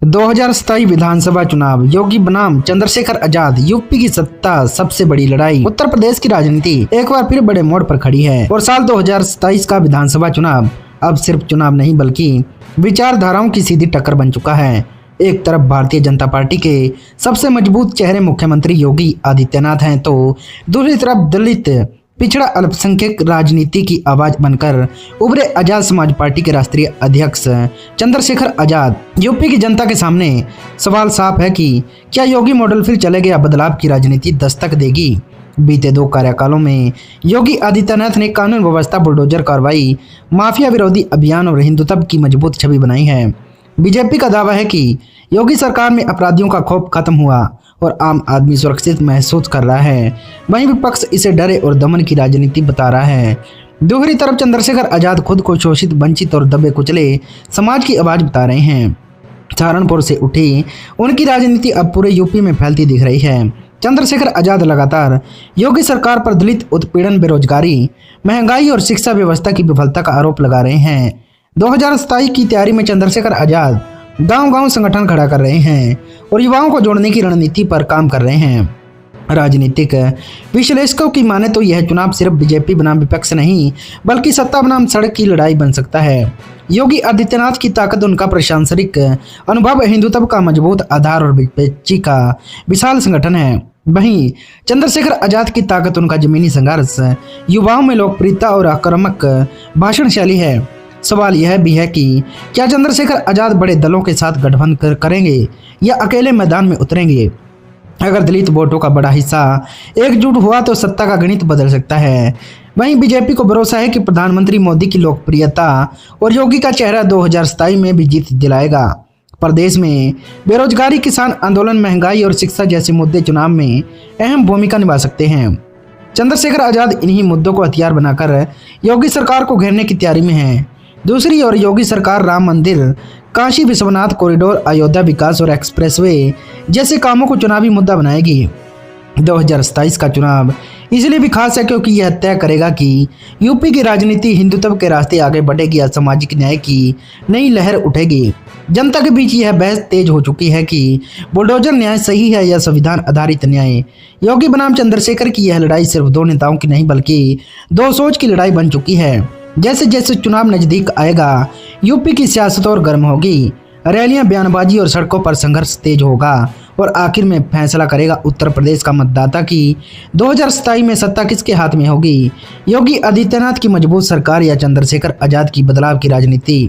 2027 विधानसभा चुनाव, योगी बनाम चंद्रशेखर आजाद, यूपी की सत्ता सबसे बड़ी लड़ाई। उत्तर प्रदेश की राजनीति एक बार फिर बड़े मोड़ पर खड़ी है और साल 2027 का विधानसभा चुनाव अब सिर्फ चुनाव नहीं बल्कि विचारधाराओं की सीधी टक्कर बन चुका है। एक तरफ भारतीय जनता पार्टी के सबसे मजबूत चेहरे मुख्यमंत्री योगी आदित्यनाथ हैं, तो दूसरी तरफ दलित पिछड़ा अल्पसंख्यक राजनीति की आवाज बनकर उभरे आजाद समाज पार्टी के राष्ट्रीय अध्यक्ष चंद्रशेखर आजाद। यूपी की जनता के सामने सवाल साफ है कि क्या योगी मॉडल फिर चलेगा या बदलाव की राजनीति दस्तक देगी। बीते 2 कार्यकालों में योगी आदित्यनाथ ने कानून व्यवस्था, बुलडोजर कार्रवाई, माफिया विरोधी अभियान और हिंदुत्व की मजबूत छवि बनाई है। बीजेपी का दावा है कि योगी सरकार में अपराधियों का खौफ खत्म हुआ और आम आदमी सुरक्षित महसूस कर रहा है। वहीं विपक्ष इसे डरे और दमन की राजनीति बता रहा है। दूसरी तरफ चंद्रशेखर आजाद खुद को शोषित, वंचित और दबे कुचले समाज की आवाज बता रहे हैं। सहारनपुर से उठी उनकी राजनीति अब पूरे यूपी में फैलती दिख रही है। चंद्रशेखर आजाद लगातार योगी सरकार पर दलित उत्पीड़न, बेरोजगारी, महंगाई और शिक्षा व्यवस्था की विफलता का आरोप लगा रहे हैं। 2027 की तैयारी में चंद्रशेखर आजाद गांव-गांव संगठन खड़ा कर रहे हैं और युवाओं को जोड़ने की रणनीति पर काम कर रहे हैं। राजनीतिक विश्लेषकों की माने तो यह चुनाव सिर्फ बीजेपी बनाम विपक्ष नहीं बल्कि सत्ता बनाम सड़क की लड़ाई बन सकता है। योगी आदित्यनाथ की ताकत उनका प्रशासनिक अनुभव, हिंदुत्व का मजबूत आधार और विपक्षी का विशाल संगठन है। वहीं चंद्रशेखर आजाद की ताकत उनका जमीनी संघर्ष, युवाओं में लोकप्रियता और आक्रामक भाषण शैली है। सवाल यह भी है कि क्या चंद्रशेखर आजाद बड़े दलों के साथ गठबंधन करेंगे या अकेले मैदान में उतरेंगे। अगर दलित वोटों का बड़ा हिस्सा एकजुट हुआ तो सत्ता का गणित बदल सकता है। वहीं बीजेपी को भरोसा है कि प्रधानमंत्री मोदी की लोकप्रियता और योगी का चेहरा 2027 में भी जीत दिलाएगा। प्रदेश में बेरोजगारी, किसान आंदोलन, महंगाई और शिक्षा जैसे मुद्दे चुनाव में अहम भूमिका निभा सकते हैं। चंद्रशेखर आजाद इन्हीं मुद्दों को हथियार बनाकर योगी सरकार को घेरने की तैयारी में है। दूसरी ओर योगी सरकार राम मंदिर, काशी विश्वनाथ कॉरिडोर, अयोध्या विकास और एक्सप्रेसवे जैसे कामों को चुनावी मुद्दा बनाएगी। 2027 का चुनाव इसलिए भी खास है क्योंकि यह तय करेगा कि यूपी की राजनीति हिंदुत्व के रास्ते आगे बढ़ेगी या सामाजिक न्याय की नई लहर उठेगी। जनता के बीच यह बहस तेज हो चुकी है कि बुलडोजर न्याय सही है या संविधान आधारित न्याय। योगी बनाम चंद्रशेखर की यह लड़ाई सिर्फ 2 नेताओं की नहीं बल्कि 2 सोच की लड़ाई बन चुकी है। जैसे जैसे चुनाव नजदीक आएगा यूपी की सियासत और गर्म होगी। रैलियां, बयानबाजी और सड़कों पर संघर्ष तेज होगा और आखिर में फैसला करेगा उत्तर प्रदेश का मतदाता कि 2027 में सत्ता किसके हाथ में होगी, योगी आदित्यनाथ की मजबूत सरकार या चंद्रशेखर आजाद की बदलाव की राजनीति।